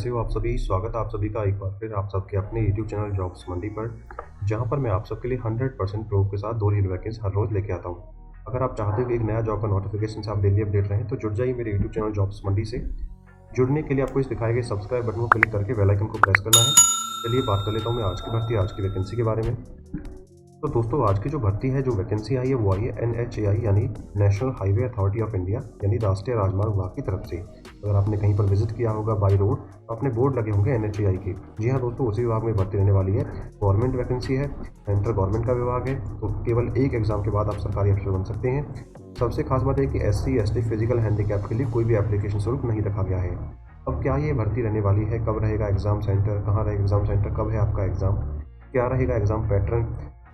कैसे हो आप सभी। स्वागत है आप सभी का एक बार फिर आप सबके अपने यूट्यूब चैनल जॉब्स मंडी पर, जहां पर मैं आप सबके लिए 100% प्रूफ के साथ 2 रील वैकेंसी हर रोज़ लेके आता हूं। अगर आप चाहते हो कि एक नया जॉब का नोटिफिकेशन से आप डेली अपडेट रहें तो जुड़ जाइए मेरे यूट्यूब चैनल जॉब्स मंडी से। जुड़ने के लिए आपको इस दिखाए गए सब्सक्राइब बटन को क्लिक करके बेल आइकन को प्रेस करना है। चलिए बात कर लेता हूँ मैं आज की भर्ती, आज की वैकेंसी के बारे में। तो दोस्तों आज की जो भर्ती है, जो वैकेंसी आई है वो आई है NHAI यानी national highway authority of India यानी राष्ट्रीय राजमार्ग विभाग की तरफ से। अगर आपने कहीं पर विजिट किया होगा बाई रोड तो अपने बोर्ड लगे होंगे NHAI के। जी हाँ दोस्तों, उसी विभाग में भर्ती रहने वाली है। गवर्नमेंट वैकेंसी है, सेंट्रल गवर्नमेंट का विभाग है, तो केवल एक एग्जाम के बाद आप सरकारी अफसर बन सकते हैं। सबसे खास बात है कि SC ST फिजिकल हैंडीकैप के लिए कोई भी एप्लीकेशन शुल्क नहीं रखा गया है। अब क्या ये भर्ती रहने वाली है, कब रहेगा एग्जाम सेंटर, कहाँ रहेगा एग्जाम सेंटर, कब है आपका एग्जाम, क्या रहेगा एग्जाम पैटर्न,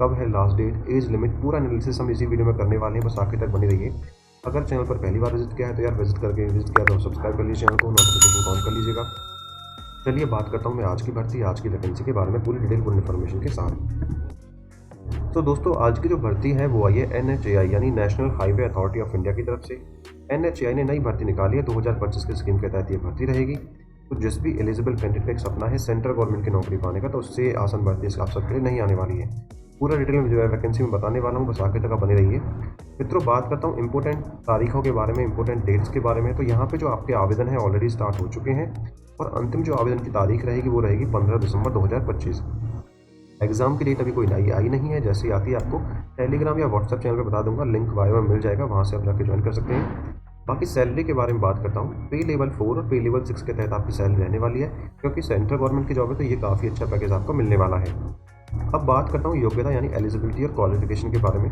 कब है लास्ट डेट, एज लिमिट, पूरा एनालिसिस हम इसी वीडियो में करने वाले हैं। बस आखिर तक बनी रहिए। अगर चैनल पर पहली बार विजिट किया है तो यार विजिट किया तो सब्सक्राइब कर लीजिए चैनल को, नोटिफिकेशन ऑन कर लीजिएगा। चलिए बात करता हूँ मैं आज की भर्ती, आज की वैकेंसी के बारे में पूरी डिटेल पूरी इन्फॉर्मेशन के साथ। तो दोस्तों आज की जो भर्ती है वो आई है NHAI यानी national highway authority of India की तरफ से। NHAI ने नई भर्ती निकाली है, 2025 की स्कीम के तहत ये भर्ती रहेगी। तो जिस भी एलिजिबल कैंडिडेट का एक सपना है सेंट्रल गवर्नमेंट की नौकरी पाने का, तो उससे आसान भर्ती आप सबके लिए नहीं आने वाली है। पूरा डिटेल में जो है वैकेंसी में बताने वाला हूँ, बस आगे तक बने रहिए। मित्रों बात करता हूँ इंपॉर्टेंट तारीखों के बारे में, इंपॉर्टेंट डेट्स के बारे में। तो यहाँ पे जो आपके आवेदन है ऑलरेडी स्टार्ट हो चुके हैं और अंतिम जो आवेदन की तारीख रहेगी वो रहेगी 15 दिसंबर 2025। एग्जाम की डेट अभी कोई नई आई नहीं है, जैसे ही आती है आपको टेलीग्राम या व्हाट्सएप चैनल पर बता दूंगा, लिंक बायो में मिल जाएगा, वहाँ से आप जाके ज्वाइन कर सकते हैं। बाकी सैलरी के बारे में बात करता हूँ। पे लेवल 4 और पे लेवल 6 के तहत आपकी सैलरी रहने वाली है, क्योंकि सेंट्रल गवर्नमेंट की जॉब है तो ये काफ़ी अच्छा पैकेज आपको मिलने वाला है। अब बात करता हूँ योग्यता यानी एलिजिबिलिटी और क्वालिफिकेशन के बारे में।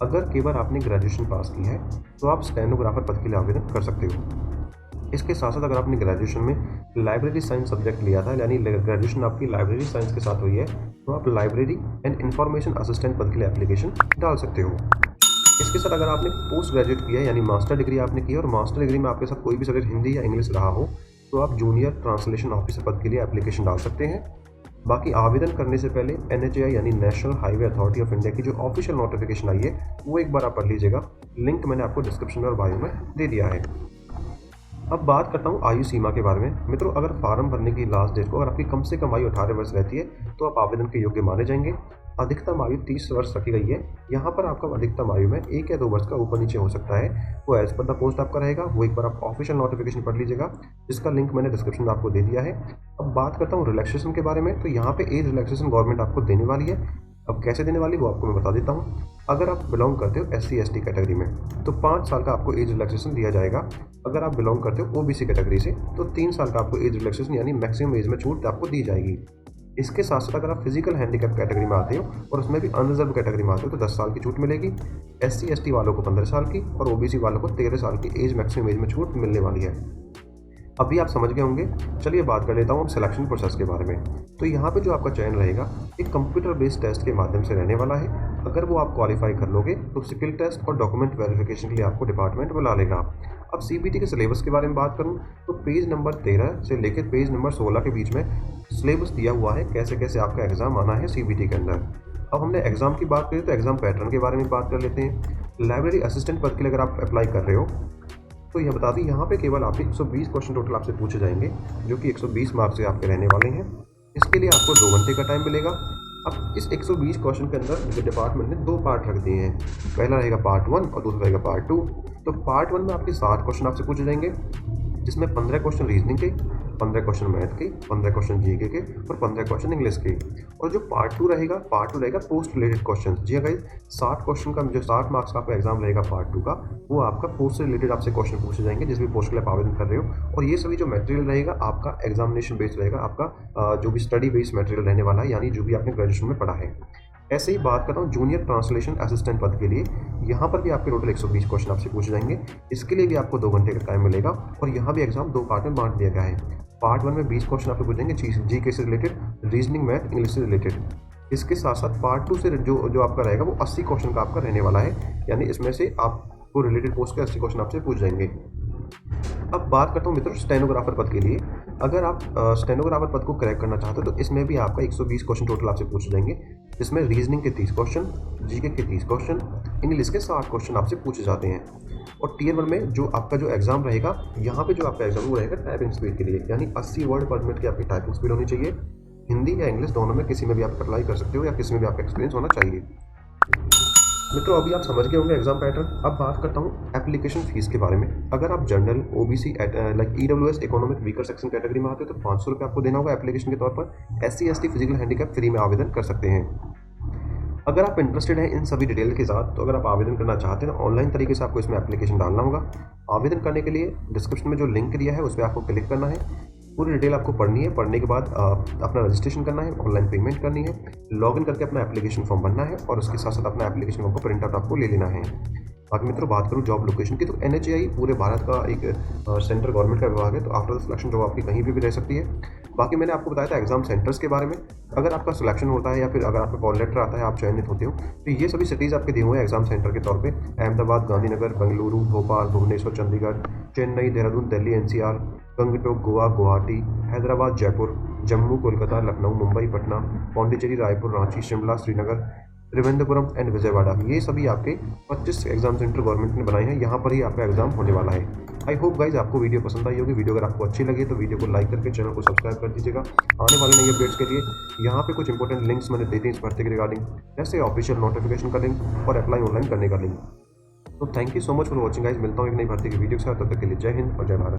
अगर केवल आपने ग्रेजुएशन पास की है तो आप स्टेनोग्राफर पद के लिए आवेदन कर सकते हो। इसके साथ साथ अगर आपने ग्रेजुएशन में लाइब्रेरी साइंस सब्जेक्ट लिया था यानी ग्रेजुएशन आपकी लाइब्रेरी साइंस के साथ हुई है तो आप लाइब्रेरी एंड इंफॉर्मेशन असिस्टेंट पद के लिए एप्लीकेशन डाल सकते हो। इसके साथ अगर आपने पोस्ट ग्रेजुएट किया है यानी मास्टर डिग्री आपने की है और मास्टर डिग्री में आपके साथ कोई भी सब्जेक्ट हिंदी या इंग्लिश रहा हो तो आप जूनियर ट्रांसलेशन ऑफिसर पद के लिए एप्लीकेशन डाल सकते हैं। बाकी आवेदन करने से पहले NHAI यानी national highway authority of India की जो ऑफिशियल नोटिफिकेशन आई है वो एक बार आप पढ़ लीजिएगा, लिंक मैंने आपको डिस्क्रिप्शन में और बायो में दे दिया है। अब बात करता हूँ आयु सीमा के बारे में। मित्रों अगर फार्म भरने की लास्ट डेट को अगर आपकी कम से कम आयु 18 वर्ष रहती है तो आप आवेदन के योग्य माने जाएंगे। अधिकतम आयु 30 वर्ष रखी गई है। यहाँ पर आपका अधिकतम आयु में 1 या 2 वर्ष का ऊपर नीचे हो सकता है, वो एज पर द पोस्ट आपका रहेगा। वो एक बार आप ऑफिशियल नोटिफिकेशन पढ़ लीजिएगा, जिसका लिंक मैंने डिस्क्रिप्शन में आपको दे दिया है। अब बात करता हूँ रिलैक्सेशन के बारे में। तो यहाँ पे एज रिलैक्सेशन गवर्नमेंट आपको देने वाली है। अब कैसे देने वाली वो आपको मैं बता देता हूँ। अगर आप बिलोंग करते हो SC ST कैटेगरी में तो 5 साल का आपको एज रिलैक्सेशन दिया जाएगा। अगर आप बिलोंग करते हो OBC कैटेगरी से तो 3 साल का आपको एज रिलैक्सेशन यानी मैक्सिमम एज में छूट आपको दी जाएगी। इसके साथ साथ अगर आप फिजिकल हैंडीकैप कैटेगरी में आते हो और उसमें भी अनरिजर्व कैटेगरी में आते हो तो 10 साल की छूट मिलेगी। SC ST वालों को 15 साल की और OBC वालों को 13 साल की एज मैक्सिमम एज में छूट मिलने वाली है। अभी आप समझ गए होंगे। चलिए बात कर लेता हूँ सिलेक्शन प्रोसेस के बारे में। तो यहाँ पे जो आपका चयन रहेगा एक कंप्यूटर बेस्ड टेस्ट के माध्यम से रहने वाला है। अगर वो आप क्वालिफाई कर लोगे तो स्किल टेस्ट और डॉक्यूमेंट वेरिफिकेशन के लिए आपको डिपार्टमेंट बुला लेगा। अब CBT के सिलेबस के बारे में बात करूँ तो पेज नंबर 13 से लेकर पेज नंबर 16 के बीच में सिलेबस दिया हुआ है, कैसे कैसे आपका एग्जाम आना है CBT के अंदर। अब हमने एग्जाम की बात करी तो एग्जाम पैटर्न के बारे में बात कर लेते हैं। लाइब्रेरी असिस्टेंट पद के लिए अगर आप अप्लाई कर रहे हो तो यह बता दें यहाँ पे केवल आपके 120 क्वेश्चन टोटल आपसे पूछे जाएंगे, जो कि 120 मार्क्स से आपके रहने वाले हैं। इसके लिए आपको 2 घंटे का टाइम मिलेगा। अब इस 120 क्वेश्चन के अंदर डिपार्टमेंट ने 2 पार्ट रख दिए हैं। पहला रहेगा पार्ट 1 और दूसरा रहेगा पार्ट 2। तो पार्ट 1 में आपके 60 क्वेश्चन आपसे पूछे जाएंगे, जिसमें 15 क्वेश्चन रीजनिंग के, 15 क्वेश्चन मैथ के, 15 क्वेश्चन GK के और 15 क्वेश्चन इंग्लिश के। और जो पार्ट 2 रहेगा पोस्ट रिलेटेड क्वेश्चन। जी हाँ गाइस, 60 क्वेश्चन का जो 60 मार्क्स का आपका एग्जाम रहेगा पार्ट 2 का, वो आपका पोस्ट से रिलेटेड आपसे क्वेश्चन पूछे जाएंगे जिस भी पोस्ट के लिए आप आवेदन कर रहे हो। और ये सभी जो मटेरियल रहेगा आपका एग्जामिनेशन बेस्ड रहेगा, आपका जो भी स्टडी बेस्ड मटेरियल रहने वाला है, यानी जो भी आपने ग्रेजुएशन में पढ़ा है। ऐसे ही बात करता हूँ जूनियर ट्रांसलेशन असिस्टेंट पद के लिए। यहाँ पर भी आपके टोटल 120 क्वेश्चन आपसे पूछे जाएंगे। इसके लिए भी आपको 2 घंटे का टाइम मिलेगा और यहाँ भी एग्जाम 2 पार्ट में बांट दिया गया है। पार्ट 1 में 20 क्वेश्चन आपसे पूछेंगे GK से रिलेटेड, रीजनिंग, मैथ, इंग्लिश से रिलेटेड। इसके साथ साथ पार्ट 2 से जो आपका रहेगा वो 80 क्वेश्चन का आपका रहने वाला है, यानी इसमें से आपको रिलेटेड पोस्ट के 80 क्वेश्चन आपसे पूछ जाएंगे। अब बात करता हूँ मित्रों स्टेनोग्राफर पद के लिए। अगर आप स्टेनोग्राफर पद को क्रैक करना चाहते हो तो इसमें भी आपका 120 क्वेश्चन टोटल आपसे पूछे जाएंगे, जिसमें रीजनिंग के 30 क्वेश्चन, जीके के 30 क्वेश्चन, इंग्लिश के 60 क्वेश्चन आपसे पूछे जाते हैं। और टियर 1 में जो आपका जो एग्जाम रहेगा, यहाँ पे जो आपका एग्जाम वो रहेगा टाइपिंग स्पीड के लिए, यानी 80 वर्ड पर मिनट की आपकी टाइपिंग स्पीड होनी चाहिए। हिंदी या इंग्लिश दोनों में किसी में भी आप अप्लाई कर सकते हो या किसी में भी आपका एक्सपीरियंस होना चाहिए। मित्रों, अभी आप समझ गए होंगे एग्जाम पैटर्न। अब बात करता हूँ एप्लीकेशन फीस के बारे में। अगर आप general, OBC, like EWS, economic weaker section category में आते हो तो 500 रुपये आपको देना होगा एप्लीकेशन के तौर पर। SC, ST, physical handicap free में आवेदन कर सकते हैं। अगर आप इंटरेस्टेड हैं इन सभी डिटेल के साथ, तो अगर आप आवेदन करना चाहते हैं ऑनलाइन तरीके से आपको इसमें एप्लीकेशन डालना होगा। आवेदन करने के लिए डिस्क्रिप्शन में जो लिंक दिया है उस पर आपको क्लिक करना है। पूरी डिटेल आपको पढ़नी है। पढ़ने के बाद अपना रजिस्ट्रेशन करना है, ऑनलाइन पेमेंट करनी है, लॉगिन करके अपना एप्लीकेशन फॉर्म भरना है और उसके साथ साथ अपना एप्लीकेशन फॉर्म को प्रिंट आउट आपको ले लेना है। बाकी मित्रों, बात करूँ जॉब लोकेशन की, तो एनएचएआई पूरे भारत का एक सेंट्रल गवर्नमेंट का विभाग है, तो आफ्टर द सिलेक्शन जॉब आपकी कहीं भी रह सकती है। बाकी मैंने आपको बताया था एग्जाम सेंटर्स के बारे में। अगर आपका सिलेक्शन होता है या फिर अगर आपका कॉल लेटर आता है, आप चयनित होते हो, तो ये सभी सिटीज़ आपके दिए हुए हैं एग्जाम सेंटर के तौर पे। अहमदाबाद, गांधीनगर, बेंगलुरु, भोपाल, भुवनेश्वर, चंडीगढ़, चेन्नई, देहरादून, दिल्ली एनसीआर, गंगटोक, गोवा, गुवाहाटी, हैदराबाद, जयपुर, जम्मू, कोलकाता, लखनऊ, मुंबई, पटना, पौंडीचेरी, रायपुर, रांची, शिमला, श्रीनगर, त्रिवेंद्रपुरम एंड विजयवाड़ा, ये सभी आपके 25 एग्जाम सेंटर गवर्नमेंट ने बनाए हैं। यहाँ पर ही आपका एग्जाम होने वाला है। आई होप गाइज आपको वीडियो पसंद आई होगी। वीडियो अगर आपको अच्छी लगी तो वीडियो को लाइक करके चैनल को सब्सक्राइब कर दीजिएगा। आने वाले नई अपडेट्स के लिए यहाँ पे कुछ इंपॉर्टेंट लिंक्स मैंने दे दी इस भर्ती के रिगार्डिंग, जैसे ऑफिशियल नोटिफिकेशन का लिंक और अप्लाई ऑनलाइन करने का लिंक। तो thank you so much for watching guys. मिलता हूँ एक नई भर्ती की वीडियो के साथ। तब तक के लिए जय हिंद और जय भारत।